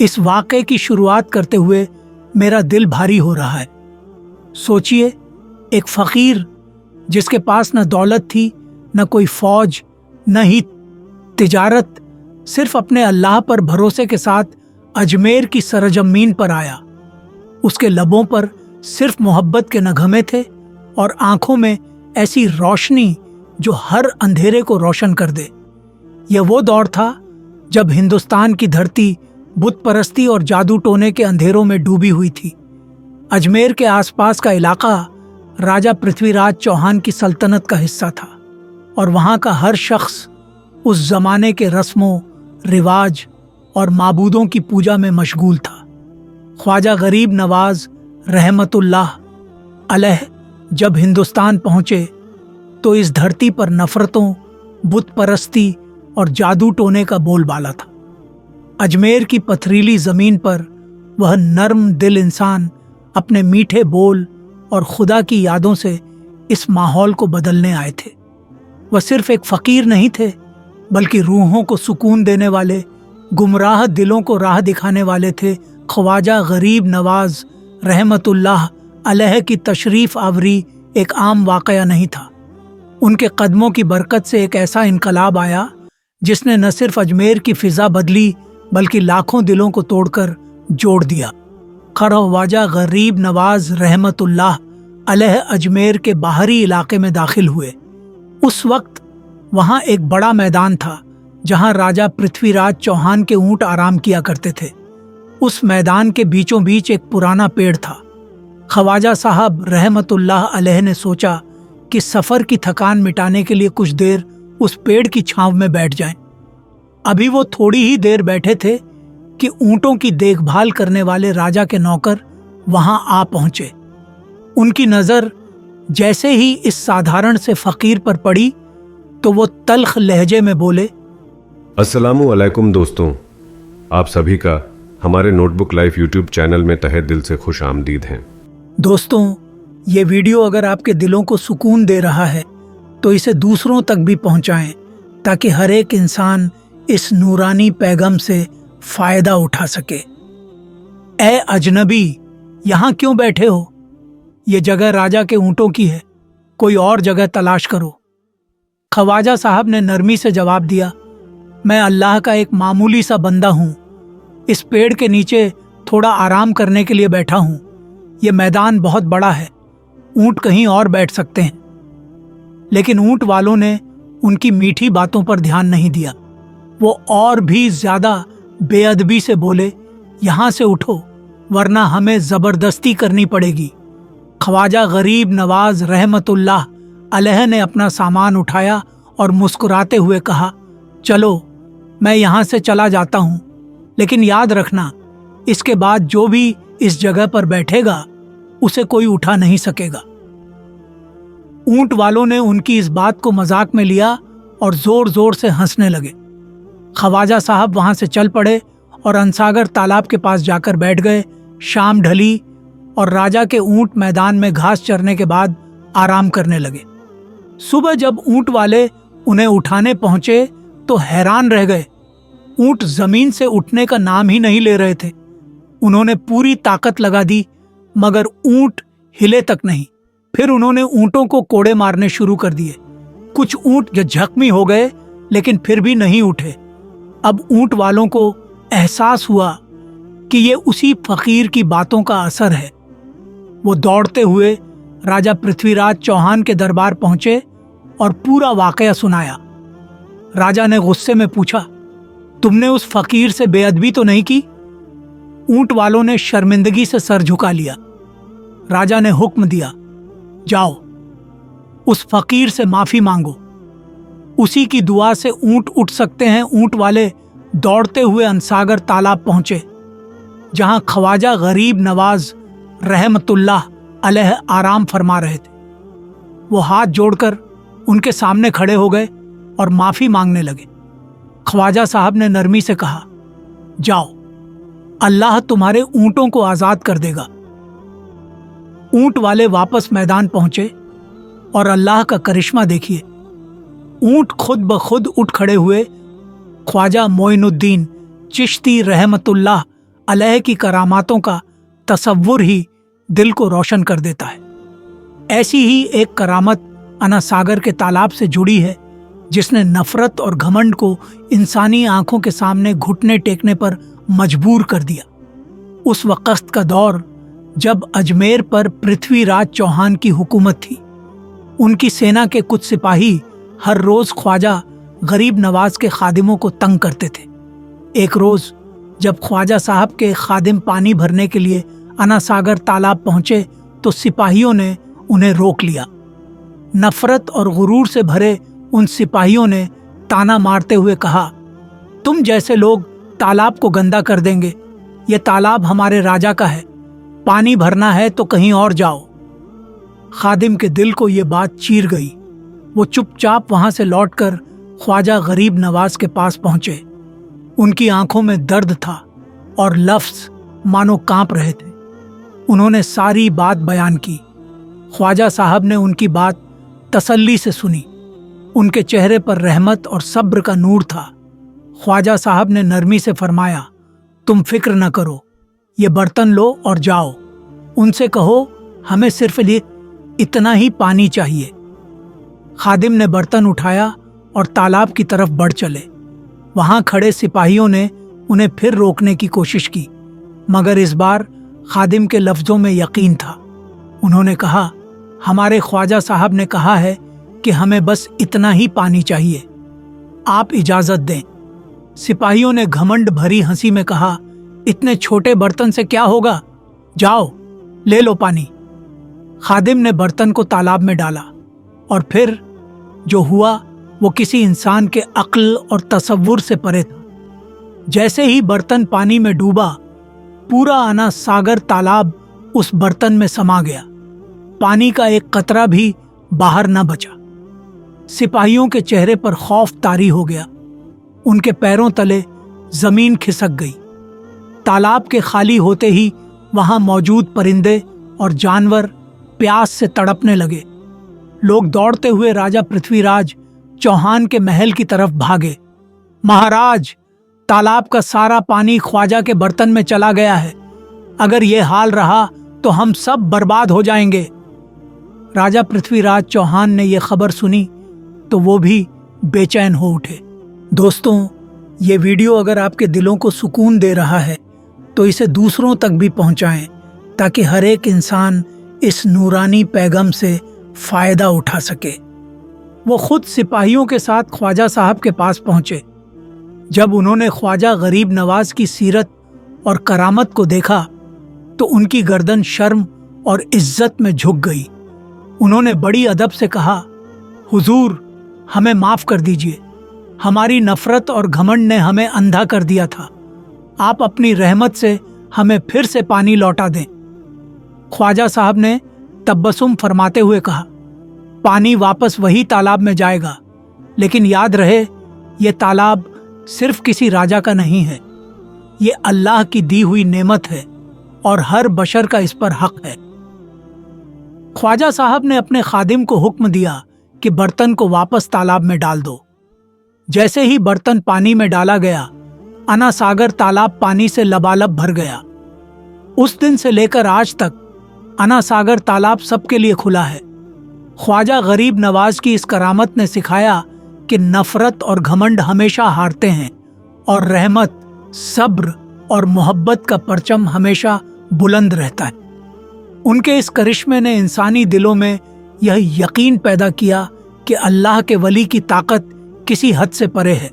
اس واقعے کی شروعات کرتے ہوئے میرا دل بھاری ہو رہا ہے۔ سوچئے، ایک فقیر جس کے پاس نہ دولت تھی، نہ کوئی فوج، نہ ہی تجارت، صرف اپنے اللہ پر بھروسے کے ساتھ اجمیر کی سرزمین پر آیا۔ اس کے لبوں پر صرف محبت کے نغمے تھے اور آنکھوں میں ایسی روشنی جو ہر اندھیرے کو روشن کر دے۔ یہ وہ دور تھا جب ہندوستان کی دھرتی بت پرستی اور جادو ٹونے کے اندھیروں میں ڈوبی ہوئی تھی۔ اجمیر کے آس پاس کا علاقہ راجہ پرتھوی راج چوہان کی سلطنت کا حصہ تھا، اور وہاں کا ہر شخص اس زمانے کے رسموں، رواج اور معبودوں کی پوجا میں مشغول تھا۔ خواجہ غریب نواز رحمت اللہ علیہ جب ہندوستان پہنچے تو اس دھرتی پر نفرتوں، بت پرستی اور جادو ٹونے کا بول بالا تھا۔ اجمیر کی پتھریلی زمین پر وہ نرم دل انسان اپنے میٹھے بول اور خدا کی یادوں سے اس ماحول کو بدلنے آئے تھے۔ وہ صرف ایک فقیر نہیں تھے، بلکہ روحوں کو سکون دینے والے، گمراہ دلوں کو راہ دکھانے والے تھے۔ خواجہ غریب نواز رحمت اللہ علیہ کی تشریف آوری ایک عام واقعہ نہیں تھا۔ ان کے قدموں کی برکت سے ایک ایسا انقلاب آیا جس نے نہ صرف اجمیر کی فضا بدلی بلکہ لاکھوں دلوں کو توڑ کر جوڑ دیا۔ خواجہ غریب نواز رحمت اللہ علیہ اجمیر کے باہری علاقے میں داخل ہوئے۔ اس وقت وہاں ایک بڑا میدان تھا جہاں راجہ پرتھوی راج چوہان کے اونٹ آرام کیا کرتے تھے۔ اس میدان کے بیچوں بیچ ایک پرانا پیڑ تھا۔ خواجہ صاحب رحمت اللہ علیہ نے سوچا کہ سفر کی تھکان مٹانے کے لیے کچھ دیر اس پیڑ کی چھاؤں میں بیٹھ جائیں۔ ابھی وہ تھوڑی ہی دیر بیٹھے تھے کہ اونٹوں کی دیکھ بھال کرنے والے راجہ کے نوکر وہاں آ پہنچے۔ ان کی نظر جیسے ہی اس سادھارن سے فقیر پر پڑی تو وہ تلخ لہجے میں بولے، السلام علیکم دوستوں، آپ سبھی کا ہمارے note book life YouTube channel میں تہہ دل سے خوش آمدید ہیں۔ دوستوں، یہ ویڈیو اگر آپ کے دلوں کو سکون دے رہا ہے تو اسے دوسروں تک بھی پہنچائیں تاکہ ہر ایک انسان اس نورانی پیغام سے فائدہ اٹھا سکے۔ اے اجنبی، یہاں کیوں بیٹھے ہو؟ یہ جگہ راجہ کے اونٹوں کی ہے، کوئی اور جگہ تلاش کرو۔ خواجہ صاحب نے نرمی سے جواب دیا، میں اللہ کا ایک معمولی سا بندہ ہوں، اس پیڑ کے نیچے تھوڑا آرام کرنے کے لیے بیٹھا ہوں۔ یہ میدان بہت بڑا ہے، اونٹ کہیں اور بیٹھ سکتے ہیں۔ لیکن اونٹ والوں نے ان کی میٹھی باتوں پر دھیان نہیں دیا۔ وہ اور بھی زیادہ بے ادبی سے بولے، یہاں سے اٹھو ورنہ ہمیں زبردستی کرنی پڑے گی۔ خواجہ غریب نواز رحمت اللہ علیہ نے اپنا سامان اٹھایا اور مسکراتے ہوئے کہا، چلو میں یہاں سے چلا جاتا ہوں، لیکن یاد رکھنا اس کے بعد جو بھی اس جگہ پر بیٹھے گا اسے کوئی اٹھا نہیں سکے گا۔ اونٹ والوں نے ان کی اس بات کو مذاق میں لیا اور زور زور سے ہنسنے لگے۔ خواجہ صاحب وہاں سے چل پڑے اور انساگر تالاب کے پاس جا کر بیٹھ گئے۔ شام ڈھلی اور راجہ کے اونٹ میدان میں گھاس چرنے کے بعد آرام کرنے لگے۔ صبح جب اونٹ والے انہیں اٹھانے پہنچے تو حیران رہ گئے۔ اونٹ زمین سے اٹھنے کا نام ہی نہیں لے رہے تھے۔ انہوں نے پوری طاقت لگا دی مگر اونٹ ہلے تک نہیں۔ پھر انہوں نے اونٹوں کو کوڑے مارنے شروع کر دیے۔ کچھ اونٹ زخمی ہو گئے لیکن پھر بھی نہیں اٹھے۔ اب اونٹ والوں کو احساس ہوا کہ یہ اسی فقیر کی باتوں کا اثر ہے۔ وہ دوڑتے ہوئے راجہ پرتھوی راج چوہان کے دربار پہنچے اور پورا واقعہ سنایا۔ راجہ نے غصے میں پوچھا، تم نے اس فقیر سے بے ادبی تو نہیں کی؟ اونٹ والوں نے شرمندگی سے سر جھکا لیا۔ راجہ نے حکم دیا، جاؤ اس فقیر سے معافی مانگو، اسی کی دعا سے اونٹ اٹھ سکتے ہیں۔ اونٹ والے دوڑتے ہوئے انساگر تالاب پہنچے جہاں خواجہ غریب نواز رحمت اللہ علیہ آرام فرما رہے تھے۔ وہ ہاتھ جوڑ کر ان کے سامنے کھڑے ہو گئے اور معافی مانگنے لگے۔ خواجہ صاحب نے نرمی سے کہا، جاؤ اللہ تمہارے اونٹوں کو آزاد کر دے گا۔ اونٹ والے واپس میدان پہنچے اور اللہ کا کرشمہ دیکھیے، اونٹ خود بخود اٹھ کھڑے ہوئے۔ خواجہ معین الدین چشتی رحمت اللہ अलह की करामातों का तसव्वुर ही दिल को रोशन कर देता है। ऐसी ही एक करामत अना सागर के तालाब से जुड़ी है, जिसने नफरत और घमंड को इंसानी आंखों के सामने घुटने टेकने पर मजबूर कर दिया। उस वक्त का दौर जब अजमेर पर पृथ्वीराज चौहान की हुकूमत थी। उनकी सेना के कुछ सिपाही हर रोज ख्वाजा गरीब नवाज के खादिमों को तंग करते थे। एक रोज जब ख्वाजा साहब के खादिम पानी भरने के लिए अना सागर तालाब पहुंचे तो सिपाहियों ने उन्हें रोक लिया। नफरत और गुरूर से भरे उन सिपाहियों ने ताना मारते हुए कहा, तुम जैसे लोग तालाब को गंदा कर देंगे। ये तालाब हमारे राजा का है, पानी भरना है तो कहीं और जाओ। खादिम के दिल को ये बात चीर गई। वो चुपचाप वहां से लौटकर ख्वाजा गरीब नवाज के पास पहुंचे। उनकी आंखों में दर्द था और लफ्ज मानो कांप रहे थे। उन्होंने सारी बात बयान की। ख्वाजा साहब ने उनकी बात तसल्ली से सुनी। उनके चेहरे पर रहमत और सब्र का नूर था। ख्वाजा साहब ने नरमी से फरमाया, तुम फिक्र न करो, ये बर्तन लो और जाओ। उनसे कहो हमें सिर्फ इतना ही पानी चाहिए। खादिम ने बर्तन उठाया और तालाब की तरफ बढ़ चले। वहां खड़े सिपाहियों ने उन्हें फिर रोकने की कोशिश की, मगर इस बार खादिम के लफ्जों में यकीन था। उन्होंने कहा, हमारे ख्वाजा साहब ने कहा है कि हमें बस इतना ही पानी चाहिए, आप इजाजत दें। सिपाहियों ने घमंड भरी हंसी में कहा, इतने छोटे बर्तन से क्या होगा, जाओ ले लो पानी। खादिम ने बर्तन को तालाब में डाला और फिर जो हुआ वो किसी इंसान के अक्ल और तसव्वुर से परे था। जैसे ही बर्तन पानी में डूबा, पूरा अना सागर तालाब उस बर्तन में समा गया। पानी का एक कतरा भी बाहर न बचा। सिपाहियों के चेहरे पर खौफ तारी हो गया। उनके पैरों तले जमीन खिसक गई। तालाब के खाली होते ही वहां मौजूद परिंदे और जानवर प्यास से तड़पने लगे। लोग दौड़ते हुए राजा पृथ्वीराज चौहान के महल की तरफ भागे। महाराज, तालाब का सारा पानी ख्वाजा के बर्तन में चला गया है। अगर ये हाल रहा तो हम सब बर्बाद हो जाएंगे। राजा पृथ्वीराज चौहान ने यह खबर सुनी तो वो भी बेचैन हो उठे। दोस्तों, ये वीडियो अगर आपके दिलों को सुकून दे रहा है तो इसे दूसरों तक भी पहुंचाएं, ताकि हर एक इंसान इस नूरानी पैगाम से फायदा उठा सके। वो खुद सिपाहियों के साथ ख्वाजा साहब के पास पहुंचे। जब उन्होंने ख्वाजा गरीब नवाज की सीरत और करामत को देखा तो उनकी गर्दन शर्म और इज्जत में झुक गई। उन्होंने बड़ी अदब से कहा, हुजूर, हमें माफ कर दीजिए। हमारी नफरत और घमंड ने हमें अंधा कर दिया था। आप अपनी रहमत से हमें फिर से पानी लौटा दें। ख्वाजा साहब ने तबस्सुम फरमाते हुए कहा, पानी वापस वही तालाब में जाएगा, लेकिन याद रहे ये तालाब सिर्फ किसी राजा का नहीं है। ये अल्लाह की दी हुई नेमत है और हर बशर का इस पर हक है। ख्वाजा साहब ने अपने खादिम को हुक्म दिया कि बर्तन को वापस तालाब में डाल दो। जैसे ही बर्तन पानी में डाला गया, अना सागर तालाब पानी से लबालब भर गया। उस दिन से लेकर आज तक अना सागर तालाब सबके लिए खुला है। ख्वाजा गरीब नवाज की इस करामत ने सिखाया कि नफरत और घमंड हमेशा हारते हैं और रहमत, सब्र और मोहब्बत का परचम हमेशा बुलंद रहता है। उनके इस करिश्मे ने इंसानी दिलों में यह यकीन पैदा किया कि अल्लाह के वली की ताकत किसी हद से परे है।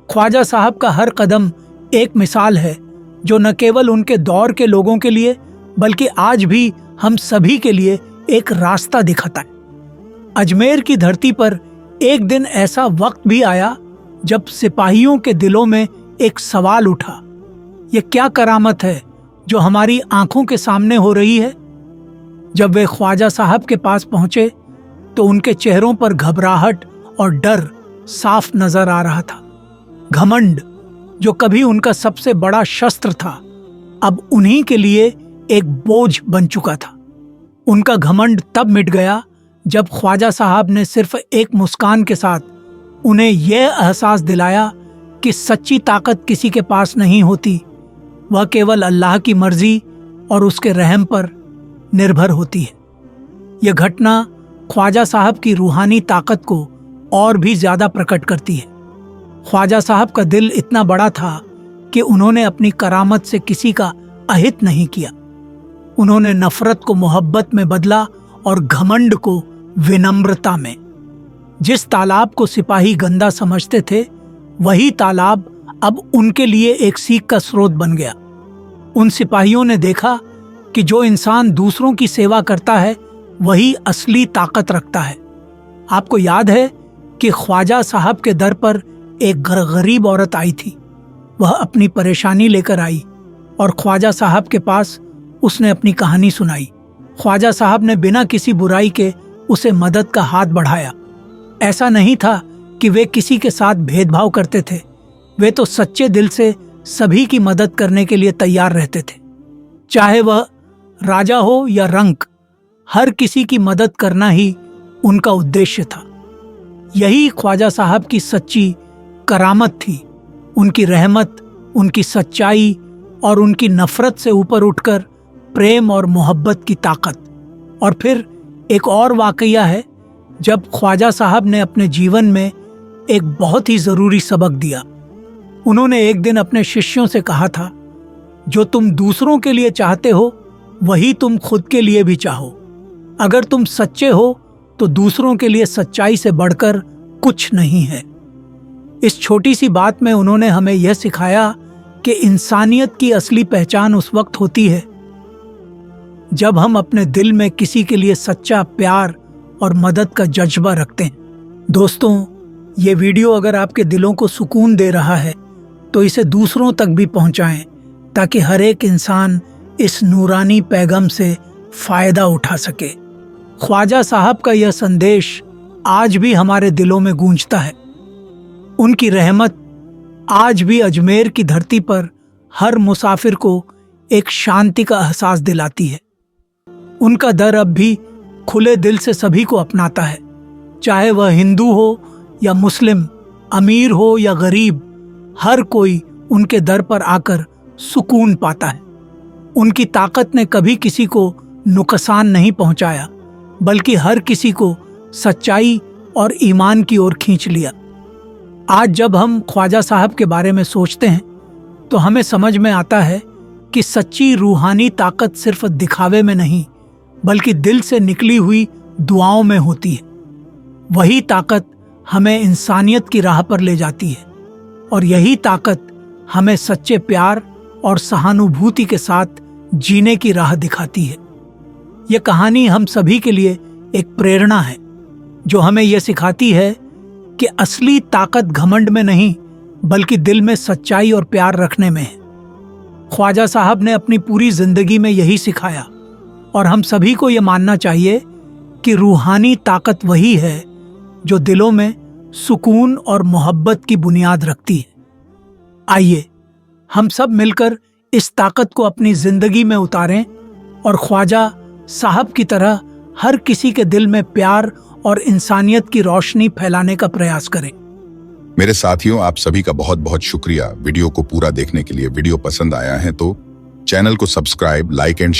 ख्वाजा साहब का हर कदम एक मिसाल है जो न केवल उनके दौर के लोगों के लिए बल्कि आज भी हम सभी के लिए एक रास्ता दिखाता है। अजमेर की धरती पर एक दिन ऐसा वक्त भी आया जब सिपाहियों के दिलों में एक सवाल उठा, ये क्या करामत है जो हमारी आंखों के सामने हो रही है? जब वे ख्वाजा साहब के पास पहुंचे तो उनके चेहरों पर घबराहट और डर साफ नजर आ रहा था। घमंड, जो कभी उनका सबसे बड़ा शस्त्र था, अब उन्हीं के लिए एक बोझ बन चुका था। उनका घमंड तब मिट गया जब ख्वाजा साहब ने सिर्फ एक मुस्कान के साथ उन्हें यह एहसास दिलाया कि सच्ची ताकत किसी के पास नहीं होती, वह केवल अल्लाह की मर्जी और उसके रहम पर निर्भर होती है। यह घटना ख्वाजा साहब की रूहानी ताकत को और भी ज्यादा प्रकट करती है। ख्वाजा साहब का दिल इतना बड़ा था कि उन्होंने अपनी करामत से किसी का अहित नहीं किया। उन्होंने नफरत को मोहब्बत में बदला और घमंड को विनम्रता में। जिस तालाब को सिपाही गंदा समझते थे, वही तालाब अब उनके लिए एक सीख का स्रोत बन गया। उन सिपाहियों ने देखा कि जो इंसान दूसरों की सेवा करता है वही असली ताकत रखता है। आपको याद है कि ख्वाजा साहब के दर पर एक गरीब औरत आई थी। वह अपनी परेशानी लेकर आई और ख्वाजा साहब के पास उसने अपनी कहानी सुनाई। ख्वाजा साहब ने बिना किसी बुराई के उसे मदद का हाथ बढ़ाया। ऐसा नहीं था कि वे किसी के साथ भेदभाव करते थे, वे तो सच्चे दिल से सभी की मदद करने के लिए तैयार रहते थे। चाहे वह राजा हो या रंक, हर किसी की मदद करना ही उनका उद्देश्य था। यही ख्वाजा साहब की सच्ची करामत थी। उनकी रहमत, उनकी सच्चाई और उनकी नफरत से ऊपर उठकर प्रेम और मोहब्बत की ताकत। और फिर एक और वाकया है जब ख्वाजा साहब ने अपने जीवन में एक बहुत ही ज़रूरी सबक दिया। उन्होंने एक दिन अपने शिष्यों से कहा था, जो तुम दूसरों के लिए चाहते हो वही तुम खुद के लिए भी चाहो। अगर तुम सच्चे हो तो दूसरों के लिए सच्चाई से बढ़कर कुछ नहीं है। इस छोटी सी बात में उन्होंने हमें यह सिखाया कि इंसानियत की असली पहचान उस वक्त होती है जब हम अपने दिल में किसी के लिए सच्चा प्यार और मदद का जज्बा रखते हैं। दोस्तों, ये वीडियो अगर आपके दिलों को सुकून दे रहा है तो इसे दूसरों तक भी पहुंचाएं, ताकि हर एक इंसान इस नूरानी पैगाम से फायदा उठा सके। ख्वाजा साहब का यह संदेश आज भी हमारे दिलों में गूंजता है। उनकी रहमत आज भी अजमेर की धरती पर हर मुसाफिर को एक शांति का एहसास दिलाती है। उनका दर अब भी खुले दिल से सभी को अपनाता है, चाहे वह हिंदू हो या मुस्लिम, अमीर हो या गरीब, हर कोई उनके दर पर आकर सुकून पाता है। उनकी ताकत ने कभी किसी को नुकसान नहीं पहुंचाया, बल्कि हर किसी को सच्चाई और ईमान की ओर खींच लिया। आज जब हम ख्वाजा साहब के बारे में सोचते हैं तो हमें समझ में आता है कि सच्ची रूहानी ताकत सिर्फ दिखावे में नहीं, बल्कि दिल से निकली हुई दुआओं में होती है। वही ताकत हमें इंसानियत की राह पर ले जाती है, और यही ताकत हमें सच्चे प्यार और सहानुभूति के साथ जीने की राह दिखाती है। यह कहानी हम सभी के लिए एक प्रेरणा है, जो हमें यह सिखाती है कि असली ताकत घमंड में नहीं, बल्कि दिल में सच्चाई और प्यार रखने में है। ख्वाजा साहब ने अपनी पूरी जिंदगी में यही सिखाया, और हम सभी को यह मानना चाहिए कि रूहानी ताकत वही है जो दिलों में सुकून और मोहब्बत की बुनियाद रखती है। आइए हम सब मिलकर इस ताकत को अपनी जिंदगी में उतारें और ख्वाजा साहब की तरह हर किसी के दिल में प्यार और इंसानियत की रोशनी फैलाने का प्रयास करें। मेरे साथियों, आप सभी का बहुत बहुत शुक्रिया वीडियो को पूरा देखने के लिए। वीडियो पसंद आया है तो चैनल को सब्सक्राइब, लाइक एंड